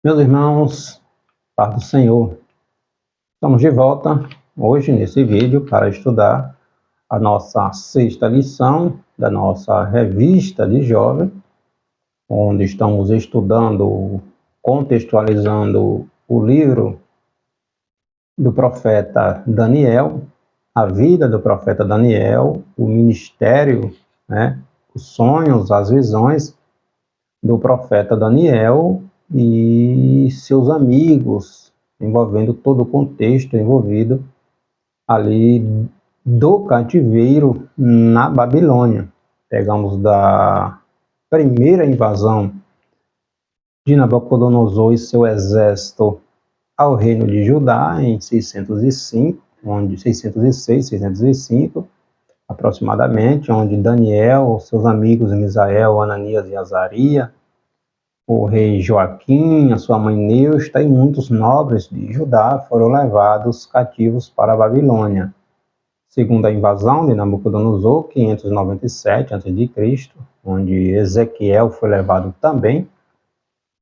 Meus irmãos, paz do Senhor, estamos de volta hoje nesse vídeo para estudar a nossa sexta lição da nossa revista de jovem, onde estamos estudando, contextualizando o livro do profeta Daniel, a vida do profeta Daniel, o ministério, os sonhos, as visões do profeta Daniel e seus amigos, envolvendo todo o contexto envolvido ali do cativeiro na Babilônia. Pegamos da primeira invasão de Nabucodonosor e seu exército ao reino de Judá em 605, 606, 605 aproximadamente, onde Daniel, seus amigos Misael, Ananias e Azarias, o rei Joaquim, a sua mãe Neusta e muitos nobres de Judá foram levados cativos para a Babilônia. Segundo a invasão de Nabucodonosor, 597 a.C., onde Ezequiel foi levado também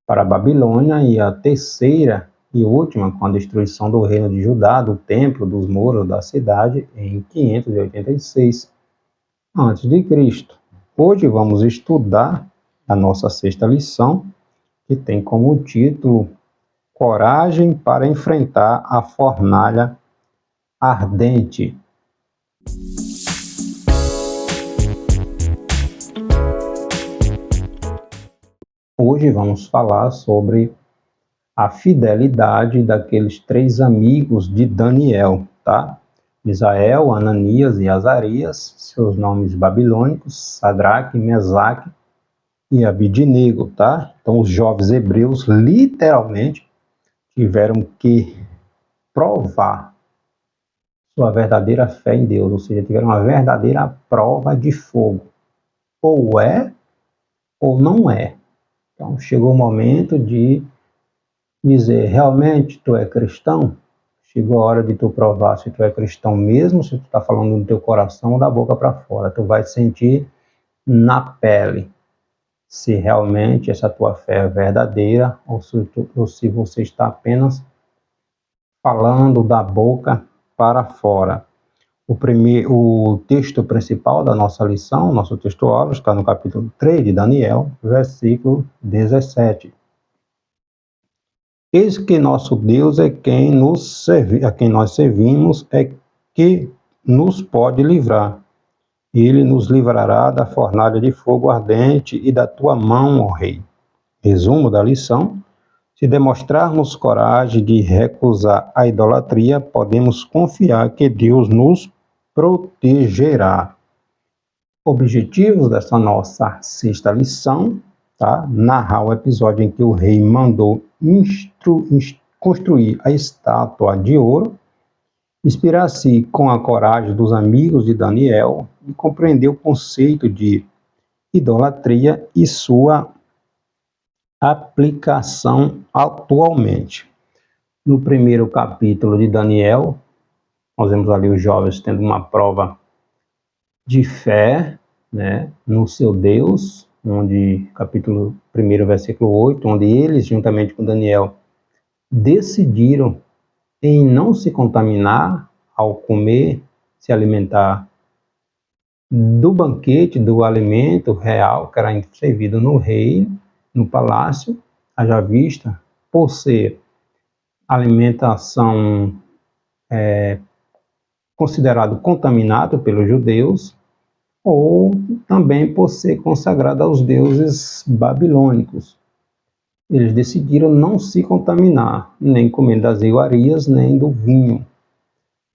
para a Babilônia, e a terceira e última, com a destruição do reino de Judá, do templo, dos muros da cidade, em 586 a.C. Hoje vamos estudar a nossa sexta lição, que tem como título Coragem para enfrentar a fornalha ardente. Hoje vamos falar sobre a fidelidade daqueles três amigos de Daniel, tá? Misael, Ananias e Azarias, seus nomes babilônicos, Sadraque, Mesaque e Abidnego, tá? Então, os jovens hebreus literalmente tiveram que provar sua verdadeira fé em Deus, ou seja, tiveram uma verdadeira prova de fogo. Ou é, ou não é. Então, chegou o momento de dizer, realmente tu é cristão? Chegou a hora de tu provar se tu é cristão mesmo, se tu está falando do teu coração ou da boca para fora. Tu vai sentir na pele se realmente essa tua fé é verdadeira ou se você está apenas falando da boca para fora. O texto principal da nossa lição, nosso texto-aula, está no capítulo 3 de Daniel, versículo 17. Eis que nosso Deus é quem a quem nós servimos, é que nos pode livrar. Ele nos livrará da fornalha de fogo ardente e da tua mão, ó Rei. Resumo da lição: se demonstrarmos coragem de recusar a idolatria, podemos confiar que Deus nos protegerá. Objetivos dessa nossa sexta lição, tá? Narrar o episódio em que o rei mandou construir a estátua de ouro, inspirar-se com a coragem dos amigos de Daniel e compreender o conceito de idolatria e sua aplicação atualmente. No primeiro capítulo de Daniel, nós vemos ali os jovens tendo uma prova de fé, no seu Deus, onde capítulo 1, versículo 8, onde eles, juntamente com Daniel, decidiram em não se contaminar ao comer, se alimentar do banquete, do alimento real que era servido no rei, no palácio, haja vista, por ser alimentação considerado contaminado pelos judeus, ou também por ser consagrado aos deuses babilônicos. Eles decidiram não se contaminar, nem comendo das iguarias, nem do vinho.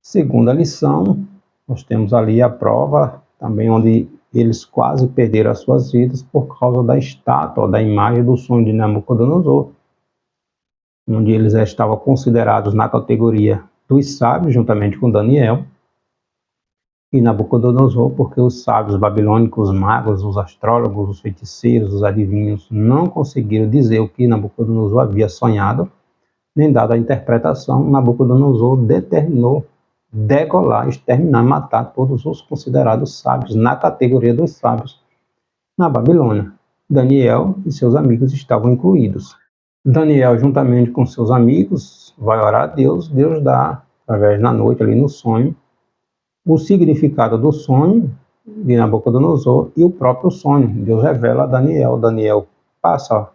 Segunda lição, nós temos ali a prova, também onde eles quase perderam as suas vidas por causa da estátua, da imagem do sonho de Nabucodonosor, onde eles estavam considerados na categoria dos sábios, juntamente com Daniel, e Nabucodonosor, porque os sábios babilônicos, os magos, os astrólogos, os feiticeiros, os adivinhos, não conseguiram dizer o que Nabucodonosor havia sonhado, nem dada a interpretação, Nabucodonosor determinou degolar, exterminar, matar todos os considerados sábios, na categoria dos sábios, na Babilônia. Daniel e seus amigos estavam incluídos. Daniel, juntamente com seus amigos, vai orar a Deus. Deus dá, através da noite, ali no sonho, o significado do sonho de Nabucodonosor e o próprio sonho. Deus revela a Daniel. Daniel passa,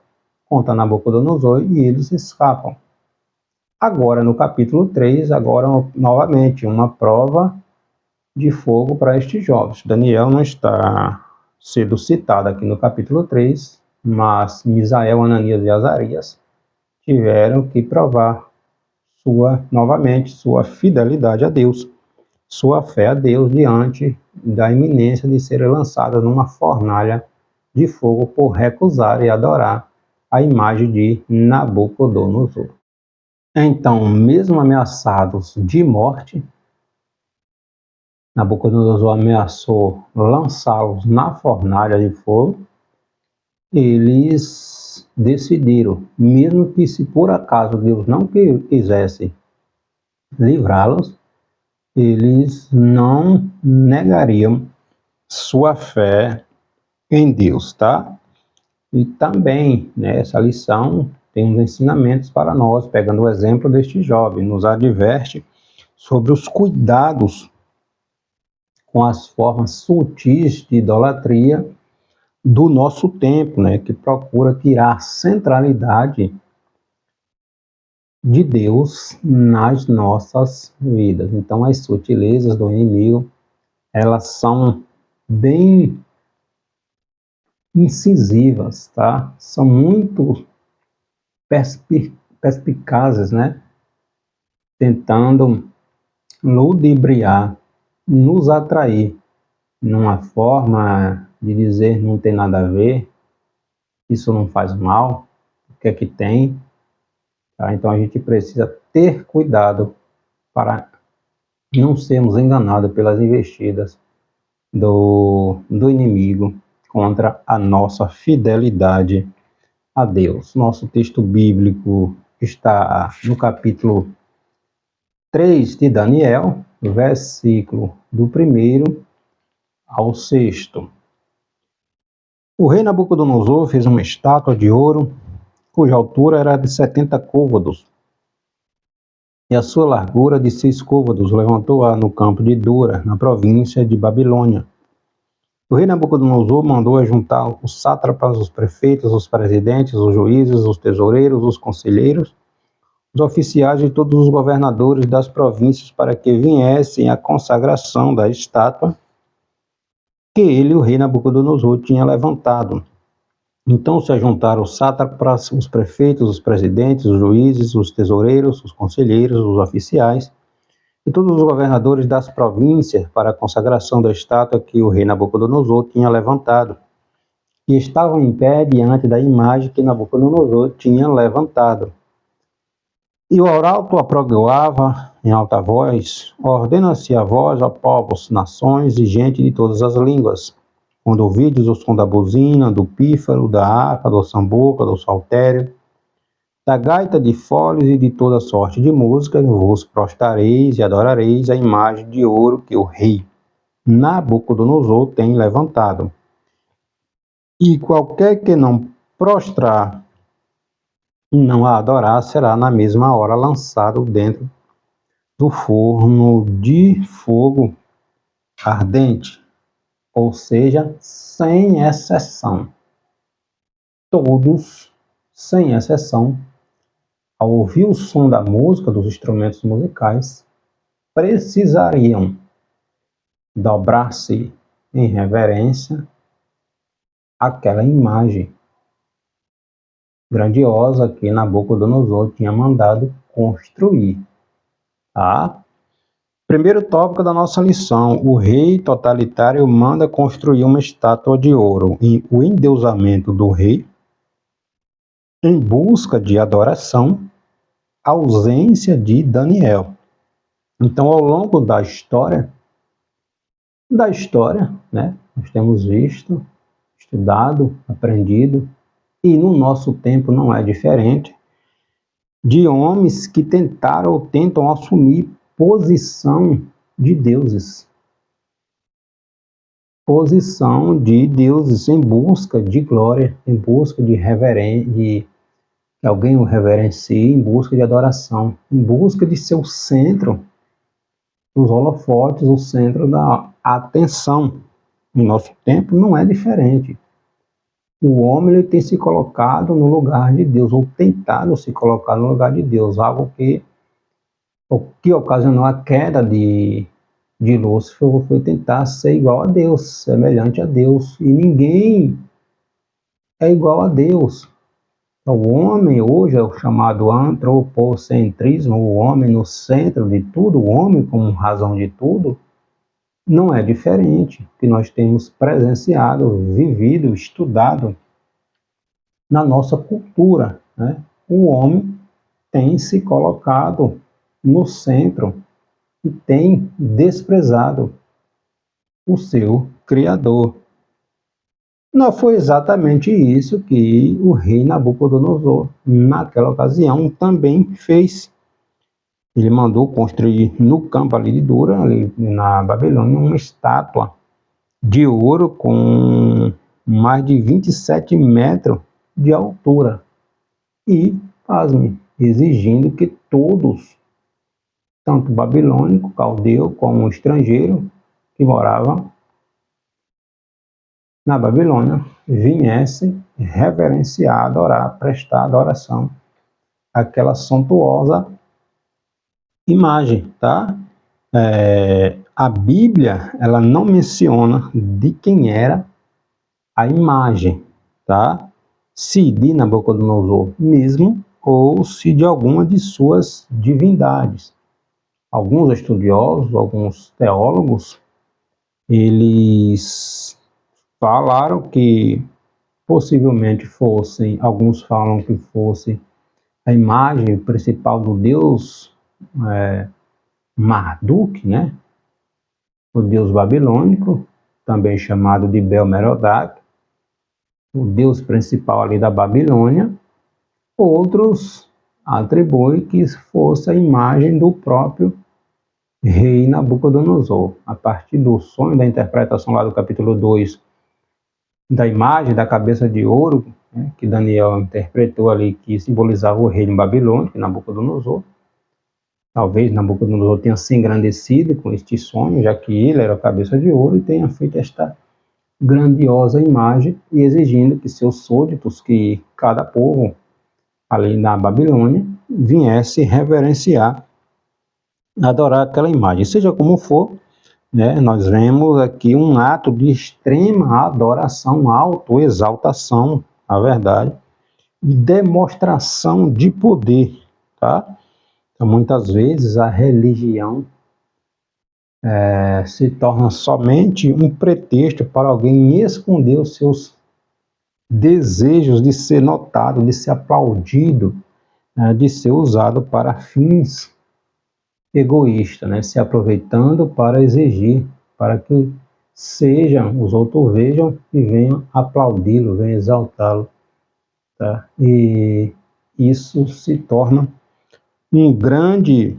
conta a Nabucodonosor e eles escapam. Agora, no capítulo 3, agora novamente uma prova de fogo para estes jovens. Daniel não está sendo citado aqui no capítulo 3, mas Misael, Ananias e Azarias tiveram que provar novamente sua fidelidade a Deus, sua fé a Deus diante da iminência de serem lançadas numa fornalha de fogo por recusar e adorar a imagem de Nabucodonosor. Então, mesmo ameaçados de morte, Nabucodonosor ameaçou lançá-los na fornalha de fogo. Eles decidiram, mesmo que se por acaso Deus não quisesse livrá-los, eles não negariam sua fé em Deus, tá? E também, né, essa lição tem uns ensinamentos para nós, pegando o exemplo deste jovem, nos adverte sobre os cuidados com as formas sutis de idolatria do nosso tempo, né, que procura tirar a centralidade de Deus nas nossas vidas. Então, as sutilezas do inimigo, elas são bem incisivas, tá? São muito perspicazes, né? Tentando ludibriar, nos atrair numa forma de dizer não tem nada a ver, isso não faz mal, o que é que tem? Tá? Então a gente precisa ter cuidado para não sermos enganados pelas investidas do inimigo contra a nossa fidelidade a Deus. Nosso texto bíblico está no capítulo 3 de Daniel, versículo do 1º ao 6º. O rei Nabucodonosor fez uma estátua de ouro, cuja altura era de 70 côvados, e a sua largura de 6 côvados. Levantou-a no campo de Dura, na província de Babilônia. O rei Nabucodonosor mandou ajuntar os sátrapas, os prefeitos, os presidentes, os juízes, os tesoureiros, os conselheiros, os oficiais e todos os governadores das províncias para que viessem à consagração da estátua que ele, o rei Nabucodonosor, tinha levantado. Então se ajuntaram os sátrapas, os prefeitos, os presidentes, os juízes, os tesoureiros, os conselheiros, os oficiais e todos os governadores das províncias para a consagração da estátua que o rei Nabucodonosor tinha levantado, e estavam em pé diante da imagem que Nabucodonosor tinha levantado. E o arauto apregoava em alta voz: ordena-se a vós, ó povos, nações e gente de todas as línguas, quando ouvides o som da buzina, do pífaro, da harpa, do sambuca, do saltério, da gaita de foles e de toda sorte de música, vos prostrareis e adorareis a imagem de ouro que o rei Nabucodonosor tem levantado. E qualquer que não prostrar e não a adorar, será na mesma hora lançado dentro do forno de fogo ardente, ou seja, sem exceção. Todos, sem exceção, ao ouvir o som da música, dos instrumentos musicais, precisariam dobrar-se em reverência àquela imagem grandiosa que Nabucodonosor tinha mandado construir. Tá? Primeiro tópico da nossa lição: o rei totalitário manda construir uma estátua de ouro, e o endeusamento do rei em busca de adoração, ausência de Daniel. Então, ao longo da história, né, nós temos visto, estudado, aprendido, e no nosso tempo não é diferente, de homens que tentaram ou tentam assumir posição de deuses. Posição de deuses em busca de glória, em busca de reverência, que alguém o reverencie em busca de adoração, em busca de ser o centro dos holofotes, o centro da atenção. Em nosso tempo não é diferente. O homem ele tem se colocado no lugar de Deus, ou tentado se colocar no lugar de Deus, algo que o que ocasionou a queda de Lúcifer foi tentar ser igual a Deus, semelhante a Deus. E ninguém é igual a Deus. O homem hoje é o chamado antropocentrismo, o homem no centro de tudo, o homem como razão de tudo, não é diferente, que nós temos presenciado, vivido, estudado na nossa cultura, né? O homem tem se colocado no centro e tem desprezado o seu Criador. Não foi exatamente isso que o rei Nabucodonosor, naquela ocasião, também fez. Ele mandou construir no campo ali de Dura, ali na Babilônia, uma estátua de ouro com mais de 27 metros de altura. E, pasme, exigindo que todos, tanto babilônico, caldeu, como estrangeiro que morava na Babilônia, viesse reverenciar, adorar, prestar adoração àquela suntuosa imagem, tá? A Bíblia, ela não menciona de quem era a imagem, tá? Se de Nabucodonosor mesmo, ou se de alguma de suas divindades. Alguns estudiosos, alguns teólogos, eles falaram que possivelmente fossem, alguns falam que fosse a imagem principal do deus Marduk, né? O deus babilônico, também chamado de Bel-Merodach, o deus principal ali da Babilônia. Outros atribuem que fosse a imagem do próprio rei Nabucodonosor. A partir do sonho, da interpretação lá do capítulo 2, da imagem da cabeça de ouro, né, que Daniel interpretou ali, que simbolizava o reino babilônico, Nabucodonosor. Talvez Nabucodonosor tenha se engrandecido com este sonho, já que ele era a cabeça de ouro, e tenha feito esta grandiosa imagem, e exigindo que seus súditos, que cada povo ali na Babilônia, viesse reverenciar, adorar aquela imagem. Seja como for, né, nós vemos aqui um ato de extrema adoração, autoexaltação, na verdade, e demonstração de poder, tá? Então, muitas vezes a religião se torna somente um pretexto para alguém esconder os seus desejos de ser notado, de ser aplaudido, né, de ser usado para fins egoístas, né, se aproveitando para exigir, para que os outros vejam e venham aplaudi-lo, venham exaltá-lo, tá? E isso se torna um grande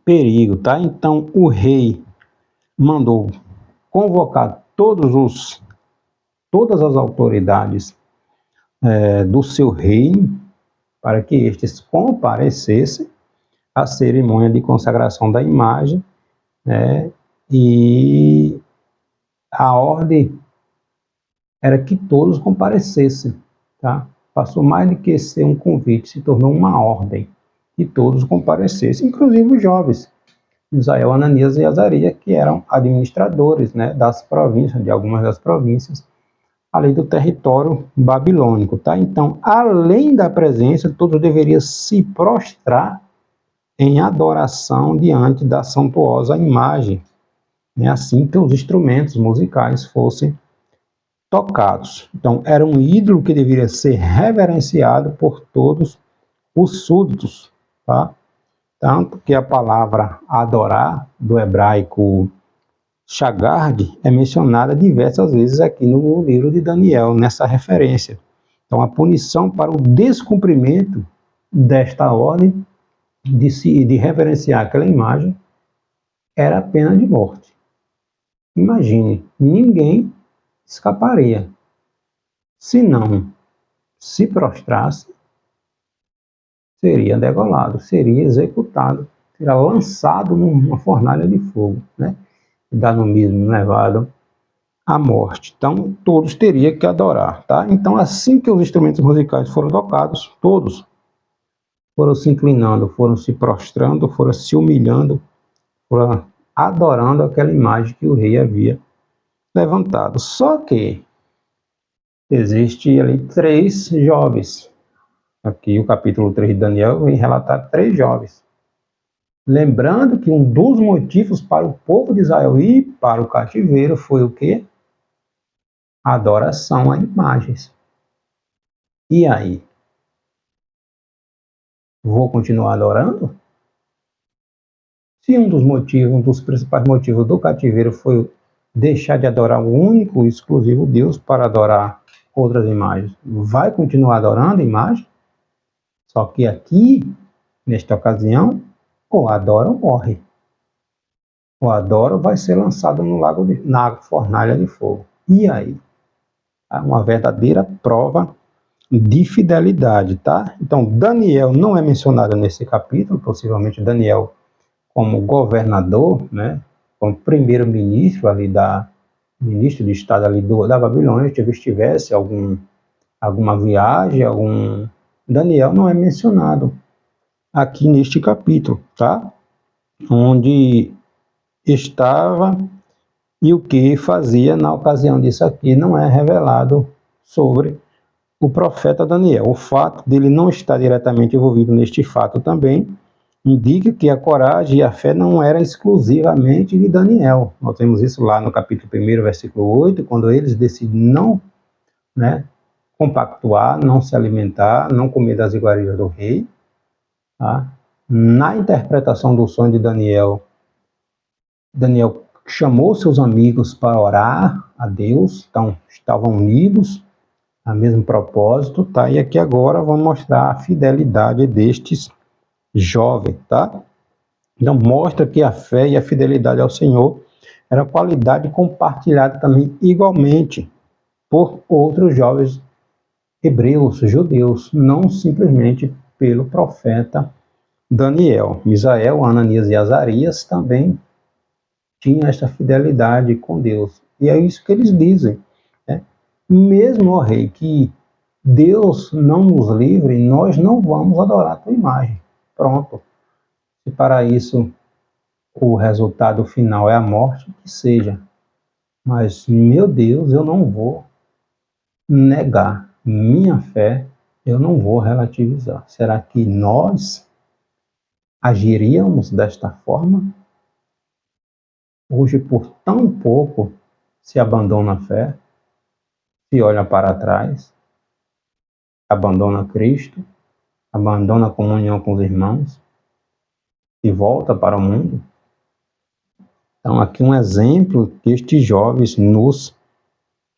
perigo, tá? Então o rei mandou convocar todas as autoridades do seu reino para que estes comparecessem à cerimônia de consagração da imagem, né? E a ordem era que todos comparecessem, tá? Passou mais do que ser um convite, se tornou uma ordem que todos comparecessem, inclusive os jovens, Misael, Ananias e Azarias, que eram administradores, né, das províncias, de algumas das províncias, além do território babilônico, tá? Então, além da presença, todos deveriam se prostrar em adoração diante da suntuosa imagem, né? Assim que os instrumentos musicais fossem tocados. Então, era um ídolo que deveria ser reverenciado por todos os súditos, tá? Tanto que a palavra adorar, do hebraico Shagard, é mencionada diversas vezes aqui no livro de Daniel, nessa referência. Então, a punição para o descumprimento desta ordem de reverenciar aquela imagem era a pena de morte. Imagine, ninguém escaparia se não se prostrasse seria degolado, seria executado, seria lançado numa fornalha de fogo, né? Dado mesmo levado à morte. Então, todos teriam que adorar, tá? Então, assim que os instrumentos musicais foram tocados, todos foram se inclinando, foram se prostrando, foram se humilhando, foram adorando aquela imagem que o rei havia levantado. Só que existe ali 3 jovens. Aqui o capítulo 3 de Daniel vem relatar 3 jovens. Lembrando que um dos motivos para o povo de Israel ir para o cativeiro foi o quê? A adoração a imagens. E aí? Vou continuar adorando? Se um dos motivos, um dos principais motivos do cativeiro foi deixar de adorar o único e exclusivo Deus para adorar outras imagens, vai continuar adorando a imagem? Só que aqui, nesta ocasião, ou adora ou morre. O adoro vai ser lançado no lago na fornalha de fogo. E aí? Uma verdadeira prova de fidelidade, tá? Então, Daniel não é mencionado nesse capítulo, possivelmente Daniel como governador, né? Como primeiro-ministro ali ministro de Estado ali da Babilônia, talvez tivesse alguma viagem, Daniel não é mencionado aqui neste capítulo, tá? Onde estava e o que fazia na ocasião disso aqui não é revelado sobre o profeta Daniel. O fato dele não estar diretamente envolvido neste fato também indica que a coragem e a fé não eram exclusivamente de Daniel. Nós temos isso lá no capítulo 1, versículo 8, quando eles decidem não, né, compactuar, não se alimentar, não comer das iguarias do rei. Tá? Na interpretação do sonho de Daniel, Daniel chamou seus amigos para orar a Deus, então estavam unidos a mesmo propósito, tá? E aqui agora vamos mostrar a fidelidade destes jovens, tá? Então mostra que a fé e a fidelidade ao Senhor era qualidade compartilhada também igualmente por outros jovens hebreus, judeus, não simplesmente pelo profeta Daniel. Misael, Ananias e Azarias também tinham essa fidelidade com Deus. E é isso que eles dizem, né? Mesmo, ó rei, que Deus não nos livre, nós não vamos adorar a tua imagem. Pronto. Se para isso o resultado final é a morte, que seja. Mas, meu Deus, eu não vou negar minha fé, eu não vou relativizar. Será que nós agiríamos desta forma? Hoje, por tão pouco, se abandona a fé, se olha para trás, abandona Cristo, abandona a comunhão com os irmãos e volta para o mundo. Então, aqui um exemplo que estes jovens nos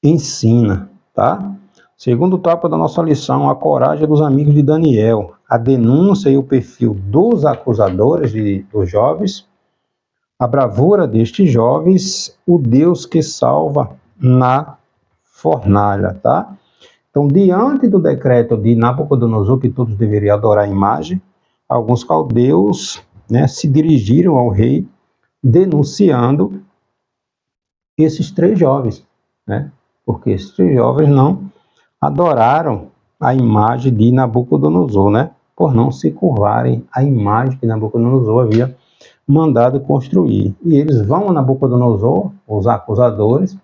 ensina, tá? Segundo tópico da nossa lição, a coragem dos amigos de Daniel, a denúncia e o perfil dos acusadores dos jovens, a bravura destes jovens, o Deus que salva na fornalha, tá? Então, diante do decreto de Nabucodonosor, que todos deveriam adorar a imagem, alguns caldeus, né, se dirigiram ao rei denunciando esses 3 jovens, né? Porque esses 3 jovens não adoraram a imagem de Nabucodonosor, né? Por não se curvarem à imagem que Nabucodonosor havia mandado construir. E eles vão a Nabucodonosor, os acusadores,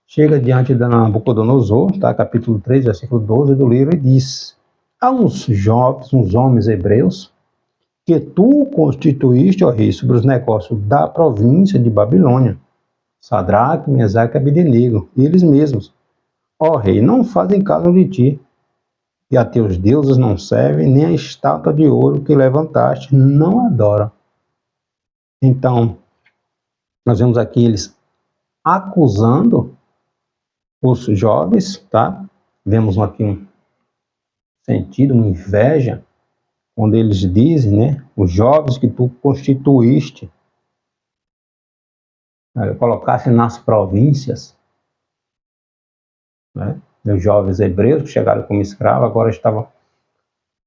chega diante de Nabucodonosor, tá? Capítulo 3, versículo 12 do livro, e diz: há uns jovens, uns homens hebreus, que tu constituíste, ó rei, sobre os negócios da província de Babilônia, Sadraque, Mesaque e Abednego, e eles mesmos, ó rei, não fazem caso de ti, e a teus deuses não servem, nem a estátua de ouro que levantaste não adoram. Então, nós vemos aqui eles acusando os jovens, tá? Vemos aqui um sentido, uma inveja, quando eles dizem, né, os jovens que tu constituíste, colocasse nas províncias, né, os jovens hebreus que chegaram como escravos, agora estavam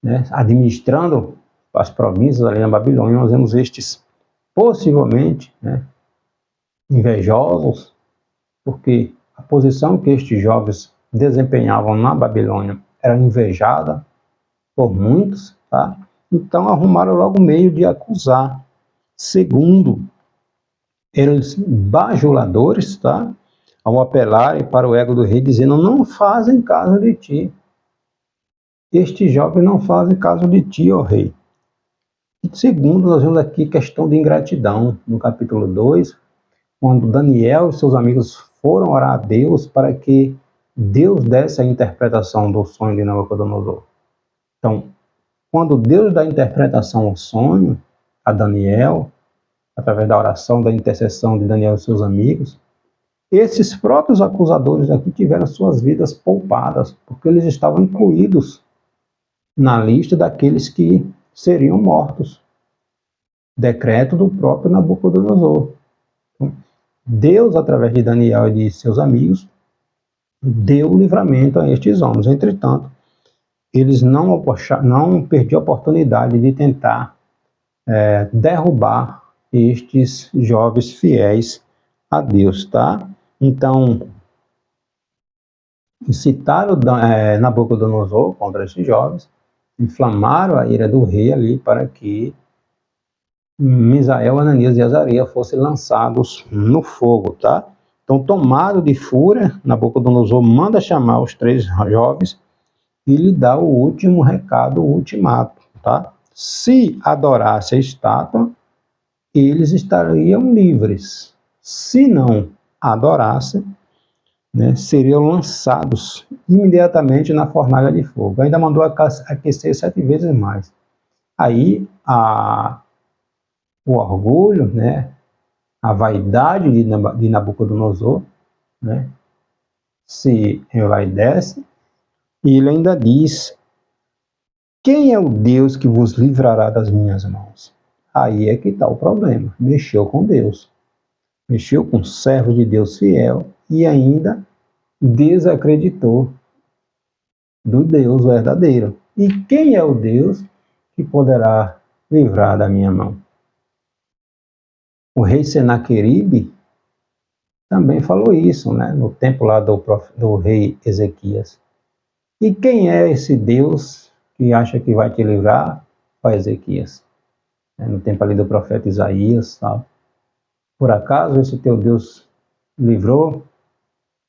né, administrando as províncias ali na Babilônia, nós vemos estes possivelmente, né, invejosos, porque a posição que estes jovens desempenhavam na Babilônia era invejada por muitos, tá? Então arrumaram logo meio de acusar. Segundo, eles bajuladores, tá? Ao apelarem para o ego do rei, dizendo: não fazem caso de ti. Estes jovens não fazem caso de ti, ó rei. E segundo, nós vemos aqui questão de ingratidão, no capítulo 2, quando Daniel e seus amigos foram orar a Deus para que Deus desse a interpretação do sonho de Nabucodonosor. Então, quando Deus dá a interpretação ao sonho a Daniel, através da oração, da intercessão de Daniel e seus amigos, esses próprios acusadores aqui tiveram suas vidas poupadas, porque eles estavam incluídos na lista daqueles que seriam mortos. Decreto do próprio Nabucodonosor. Deus, através de Daniel e de seus amigos, deu o livramento a estes homens. Entretanto, eles não perdiam a oportunidade de tentar derrubar estes jovens fiéis a Deus, tá? Então, incitaram Nabucodonosor contra estes jovens, inflamaram a ira do rei ali para que Misael, Ananias e Azarias fossem lançados no fogo, tá? Então, tomado de fúria, Nabucodonosor manda chamar os 3 jovens e lhe dá o último recado, o ultimato, tá? Se adorasse a estátua, eles estariam livres. Se não adorassem, né, seriam lançados imediatamente na fornalha de fogo. Ainda mandou aquecer 7 vezes mais. Aí o orgulho, né, a vaidade de Nabucodonosor, né, se envaidece, e ele ainda diz: quem é o Deus que vos livrará das minhas mãos? Aí é que está o problema. Mexeu com Deus. Mexeu com o servo de Deus fiel e ainda desacreditou do Deus verdadeiro. E quem é o Deus que poderá livrar da minha mão? O rei Senaqueribe também falou isso, né, no tempo lá do rei Ezequias. E quem é esse Deus que acha que vai te livrar? Ó Ezequias. No tempo ali do profeta Isaías, tal. Por acaso esse teu Deus livrou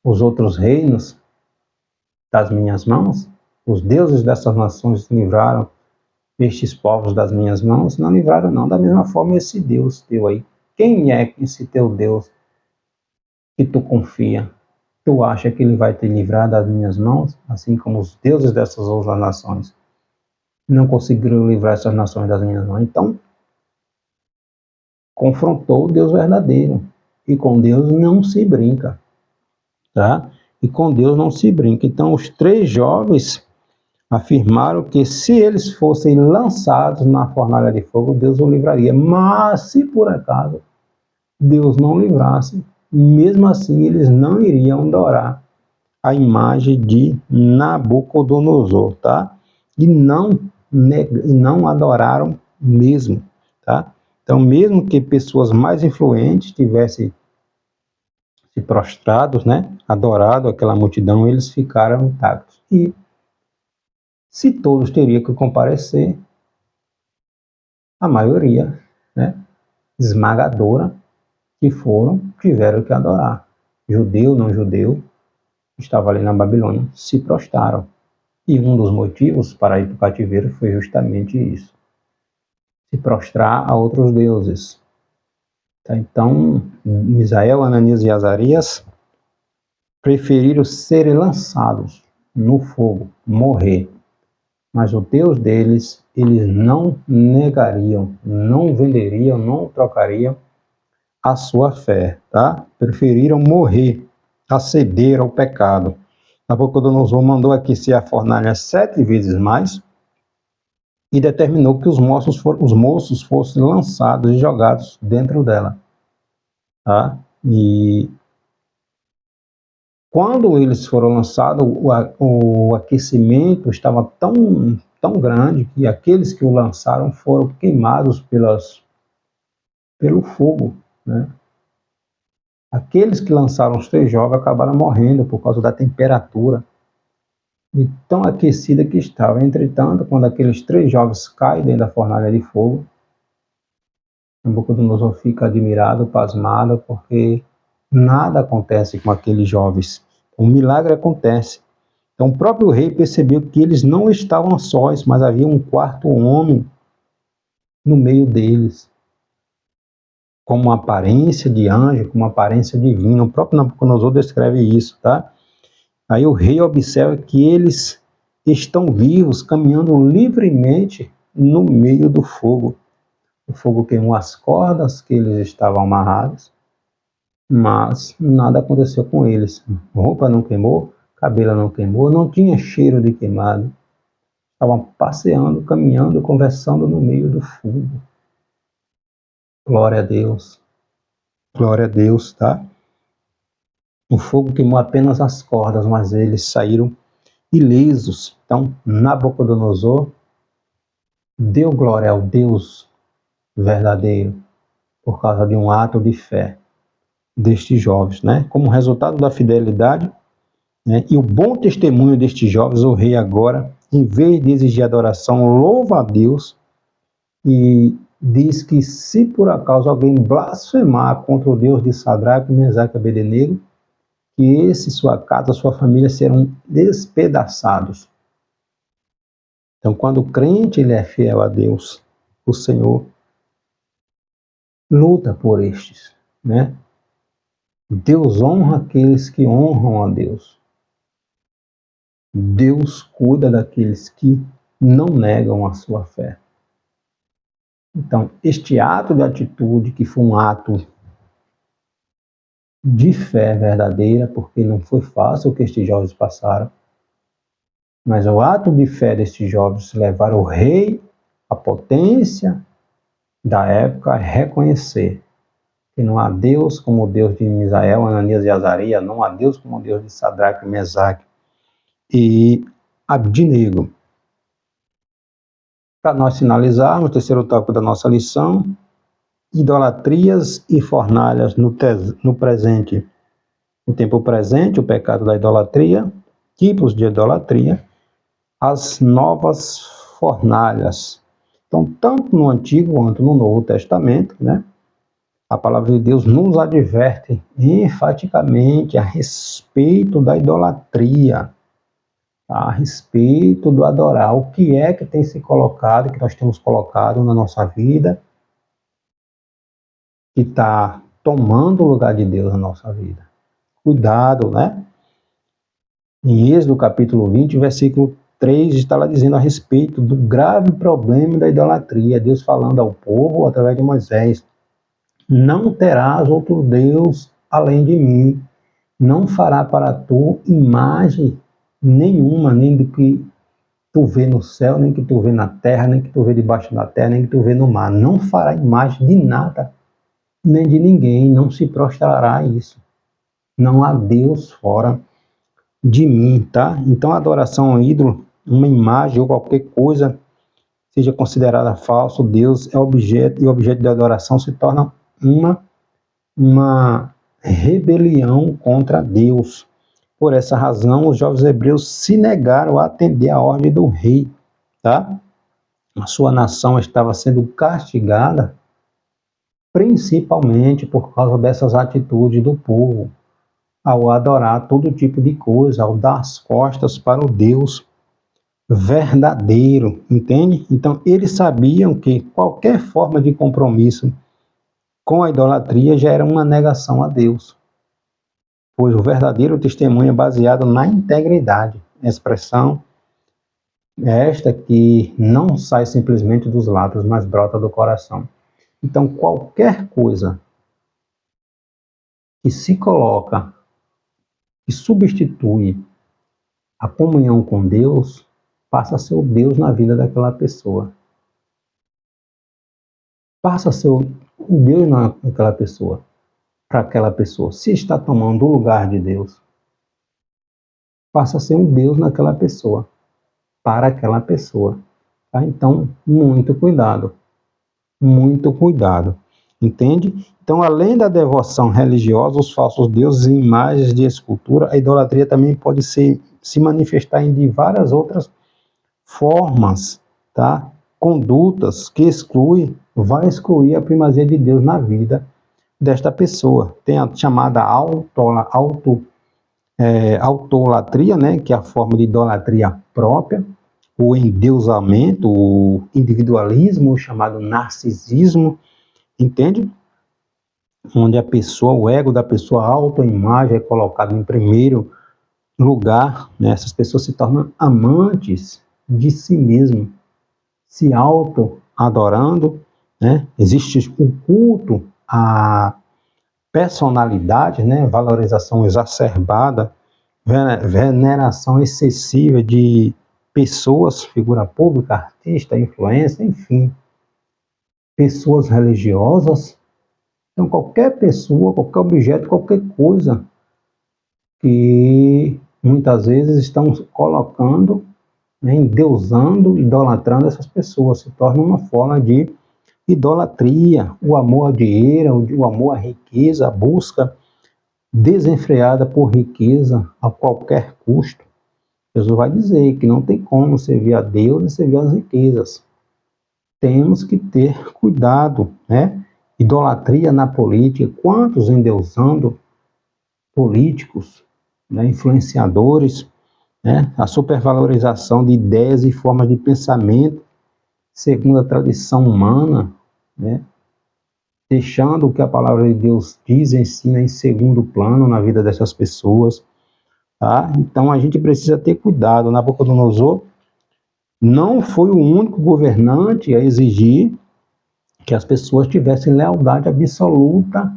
os outros reinos das minhas mãos? Os deuses dessas nações livraram estes povos das minhas mãos? Não livraram não. Da mesma forma esse Deus teu aí. Quem é esse teu Deus que tu confia? Tu acha que ele vai te livrar das minhas mãos? Assim como os deuses dessas outras nações não conseguiram livrar essas nações das minhas mãos. Então, confrontou o Deus verdadeiro. E com Deus não se brinca, tá? E com Deus não se brinca. Então, os 3 jovens afirmaram que se eles fossem lançados na fornalha de fogo, Deus o livraria. Mas, se por acaso Deus não livrasse, mesmo assim eles não iriam adorar a imagem de Nabucodonosor, tá? E não adoraram mesmo, tá? Então, mesmo que pessoas mais influentes tivessem se prostrados, né, adorado aquela multidão, eles ficaram intactos. E se todos teriam que comparecer, a maioria, né, esmagadora, que tiveram que adorar. Judeu, não judeu, estava ali na Babilônia, se prostraram. E um dos motivos para ir para o cativeiro foi justamente isso. Se prostrar a outros deuses. Tá? Então, Misael, Ananias e Azarias preferiram serem lançados no fogo, morrer. Mas o Deus deles, eles não negariam, não venderiam, não trocariam a sua fé, tá? Preferiram morrer, a ceder ao pecado. Nabucodonosor mandou aquecer a fornalha 7 vezes mais e determinou que os moços fossem lançados e jogados dentro dela, tá? E quando eles foram lançados, o aquecimento estava tão grande que aqueles que o lançaram foram queimados pelo fogo, né? Aqueles que lançaram os 3 jovens acabaram morrendo por causa da temperatura de tão aquecida que estava. Entretanto, quando aqueles 3 jovens caem dentro da fornalha de fogo, Nabucodonosor fica admirado, pasmado, porque nada acontece com aqueles jovens. Um milagre acontece. Então o próprio rei percebeu que eles não estavam sós, mas havia um 4º homem no meio deles, com uma aparência de anjo, com uma aparência divina. O próprio Nabucodonosor descreve isso, tá? Aí o rei observa que eles estão vivos, caminhando livremente no meio do fogo. O fogo queimou as cordas que eles estavam amarrados, mas nada aconteceu com eles. Roupa não queimou, cabelo não queimou, não tinha cheiro de queimado. Estavam passeando, caminhando, conversando no meio do fogo. Glória a Deus, tá? O fogo queimou apenas as cordas, mas eles saíram ilesos. Então, Nabucodonosor deu glória ao Deus verdadeiro por causa de um ato de fé destes jovens, né? Como resultado da fidelidade, né, e o bom testemunho destes jovens, o rei agora, em vez de exigir adoração, louva a Deus e diz que se por acaso alguém blasfemar contra o Deus de Sadraque, Mesaque e Abednego, que esse, sua casa, sua família serão despedaçados. Então, quando o crente ele é fiel a Deus, o Senhor luta por estes, né? Deus honra aqueles que honram a Deus. Deus cuida daqueles que não negam a sua fé. Então, este ato de atitude, que foi um ato de fé verdadeira, porque não foi fácil o que estes jovens passaram, mas o ato de fé destes jovens levaram o rei, a potência da época, a reconhecer que não há Deus como o Deus de Misael, Ananias e Azarias, não há Deus como o Deus de Sadraque, Mesaque e Abdinego. Para nós finalizarmos, o terceiro tópico da nossa lição, idolatrias e fornalhas no presente. No tempo presente, o pecado da idolatria, tipos de idolatria, as novas fornalhas. Então, tanto no Antigo quanto no Novo Testamento, né, a palavra de Deus nos adverte enfaticamente a respeito da idolatria, a respeito do adorar. O que é que tem se colocado, que nós temos colocado na nossa vida, que está tomando o lugar de Deus na nossa vida. Cuidado, né? Em Êxodo capítulo 20, versículo 3, está lá dizendo a respeito do grave problema da idolatria. Deus falando ao povo através de Moisés: não terás outro Deus além de mim, não fará para tu imagem nenhuma, nem do que tu vê no céu, nem que tu vê na terra, nem que tu vê debaixo da terra, nem que tu vê no mar. Não fará imagem de nada, nem de ninguém, não se prostrará a isso. Não há Deus fora de mim, tá? Então a adoração ao ídolo, uma imagem ou qualquer coisa, seja considerada falso, Deus é objeto, e o objeto de adoração se torna uma rebelião contra Deus. Por essa razão, os jovens hebreus se negaram a atender a ordem do rei, tá? A sua nação estava sendo castigada principalmente por causa dessas atitudes do povo, ao adorar todo tipo de coisa, ao dar as costas para o Deus verdadeiro, entende? Então, eles sabiam que qualquer forma de compromisso com a idolatria já era uma negação a Deus, pois o verdadeiro testemunho é baseado na integridade. A expressão é esta que não sai simplesmente dos lábios, mas brota do coração. Então, qualquer coisa que se coloca, que substitui a comunhão com Deus, passa a ser o Deus na vida daquela pessoa. Passa a ser o Deus naquela pessoa, para aquela pessoa. Se está tomando o lugar de Deus, passa a ser um Deus naquela pessoa, para aquela pessoa. tá? Então, muito cuidado, entende? Então, além da devoção religiosa, os falsos deuses e imagens de escultura, a idolatria também pode se manifestar de várias outras formas, tá? Condutas que vai excluir a primazia de Deus na vida desta pessoa. Tem a chamada autolatria, né, que é a forma de idolatria própria, o endeusamento, o individualismo, o chamado narcisismo, entende? Onde a pessoa, o ego da pessoa, a autoimagem é colocado em primeiro lugar, né? Essas pessoas se tornam amantes de si mesmo, se auto-adorando, né? Existe o culto à personalidade, né? Valorização exacerbada, veneração excessiva de pessoas, figura pública, artista, influência, enfim, pessoas religiosas. Então, qualquer pessoa, qualquer objeto, qualquer coisa que muitas vezes estão colocando, né, endeusando, idolatrando essas pessoas, se torna uma forma de idolatria, o amor ao dinheiro, o amor à riqueza, a busca desenfreada por riqueza a qualquer custo. Jesus vai dizer que não tem como servir a Deus e servir as riquezas. Temos que ter cuidado, né? Idolatria na política, quantos endeusando políticos, né, influenciadores, né? A supervalorização de ideias e formas de pensamento segundo a tradição humana, né? Deixando o que a palavra de Deus diz e ensina em segundo plano na vida dessas pessoas, tá? Então a gente precisa ter cuidado. Nabucodonosor não foi o único governante a exigir que as pessoas tivessem lealdade absoluta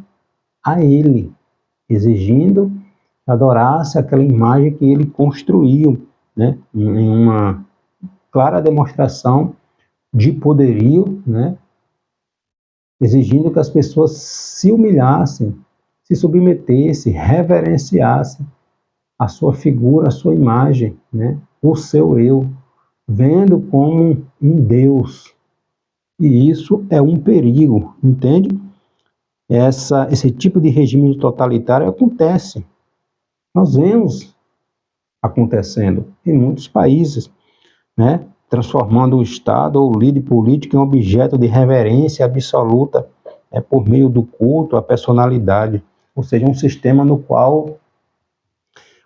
a ele, exigindo que adorasse aquela imagem que ele construiu, né? Em uma clara demonstração de poderio, né? Exigindo que as pessoas se humilhassem, se submetessem, reverenciassem a sua figura, a sua imagem, né? O seu eu, vendo como um Deus. E isso é um perigo, entende? Esse tipo de regime totalitário acontece. Nós vemos acontecendo em muitos países, né? Transformando o Estado ou o líder político em objeto de reverência absoluta, por meio do culto à personalidade, ou seja, um sistema no qual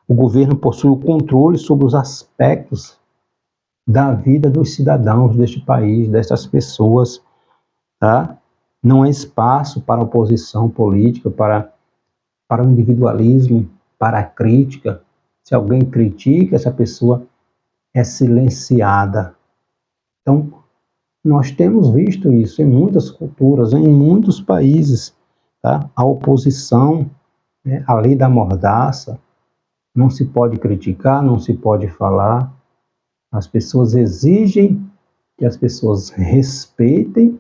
o governo possui o controle sobre os aspectos da vida dos cidadãos deste país, dessas pessoas, tá? Não há espaço para oposição política, para o individualismo, para a crítica. Se alguém critica, essa pessoa é silenciada. Então, nós temos visto isso em muitas culturas, em muitos países, tá? A oposição, né? A lei da mordaça, não se pode criticar, não se pode falar. As pessoas exigem que as pessoas respeitem,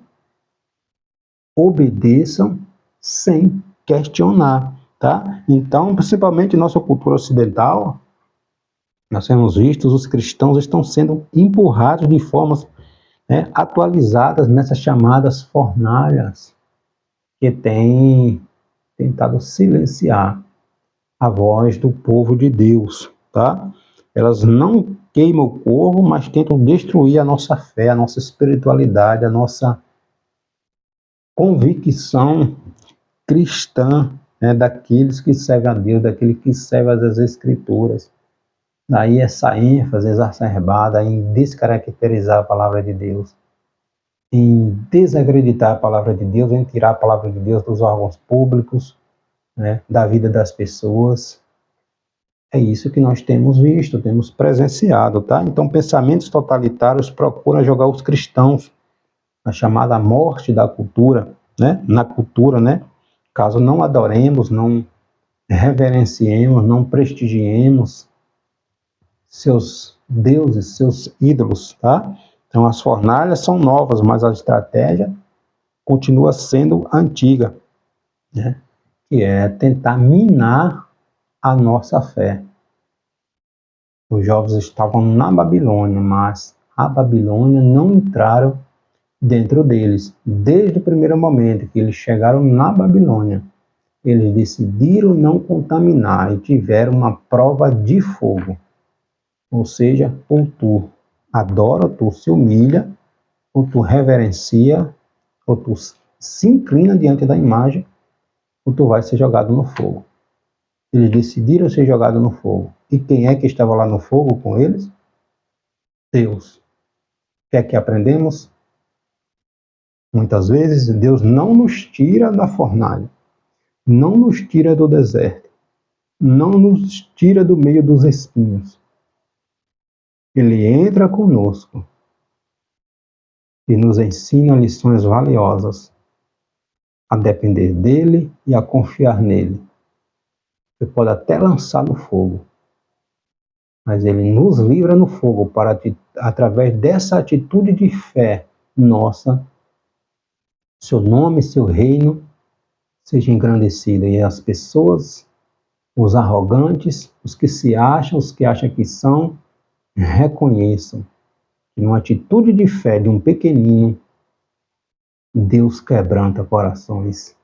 obedeçam, sem questionar, tá? Então, principalmente em nossa cultura ocidental, nós temos visto os cristãos estão sendo empurrados de formas, né, atualizadas nessas chamadas fornalhas que têm tentado silenciar a voz do povo de Deus, tá? Elas não queimam o corpo, mas tentam destruir a nossa fé, a nossa espiritualidade, a nossa convicção cristã, né, daqueles que servem a Deus, daqueles que servem as Escrituras. Daí essa ênfase exacerbada em descaracterizar a palavra de Deus, em desacreditar a palavra de Deus, em tirar a palavra de Deus dos órgãos públicos, né, da vida das pessoas. É isso que nós temos visto, temos presenciado, tá? Então, pensamentos totalitários procuram jogar os cristãos na chamada morte da cultura, né? Na cultura, né? Caso não adoremos, não reverenciemos, não prestigiemos seus deuses, seus ídolos, tá? Então, as fornalhas são novas, mas a estratégia continua sendo antiga, né? Que é tentar minar a nossa fé. Os jovens estavam na Babilônia, mas a Babilônia não entraram dentro deles. Desde o primeiro momento que eles chegaram na Babilônia, eles decidiram não contaminar e tiveram uma prova de fogo. Ou seja, ou tu adora, ou tu se humilha, ou tu reverencia, ou tu se inclina diante da imagem, ou tu vai ser jogado no fogo. Eles decidiram ser jogados no fogo. E quem é que estava lá no fogo com eles? Deus. O que é que aprendemos? Muitas vezes Deus não nos tira da fornalha, não nos tira do deserto, não nos tira do meio dos espinhos. Ele entra conosco e nos ensina lições valiosas a depender dele e a confiar nele. Você pode até lançar no fogo, mas ele nos livra no fogo para, através dessa atitude de fé nossa, seu nome, seu reino seja engrandecido e as pessoas, os arrogantes, os que se acham, os que acham que são, reconheçam que numa atitude de fé de um pequenino, Deus quebranta corações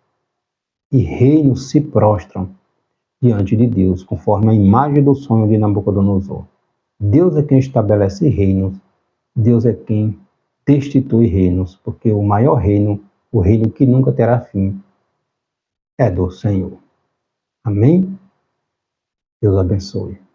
e reinos se prostram diante de Deus, conforme a imagem do sonho de Nabucodonosor. Deus é quem estabelece reinos, Deus é quem destitui reinos, porque o maior reino, o reino que nunca terá fim, é do Senhor. Amém? Deus abençoe.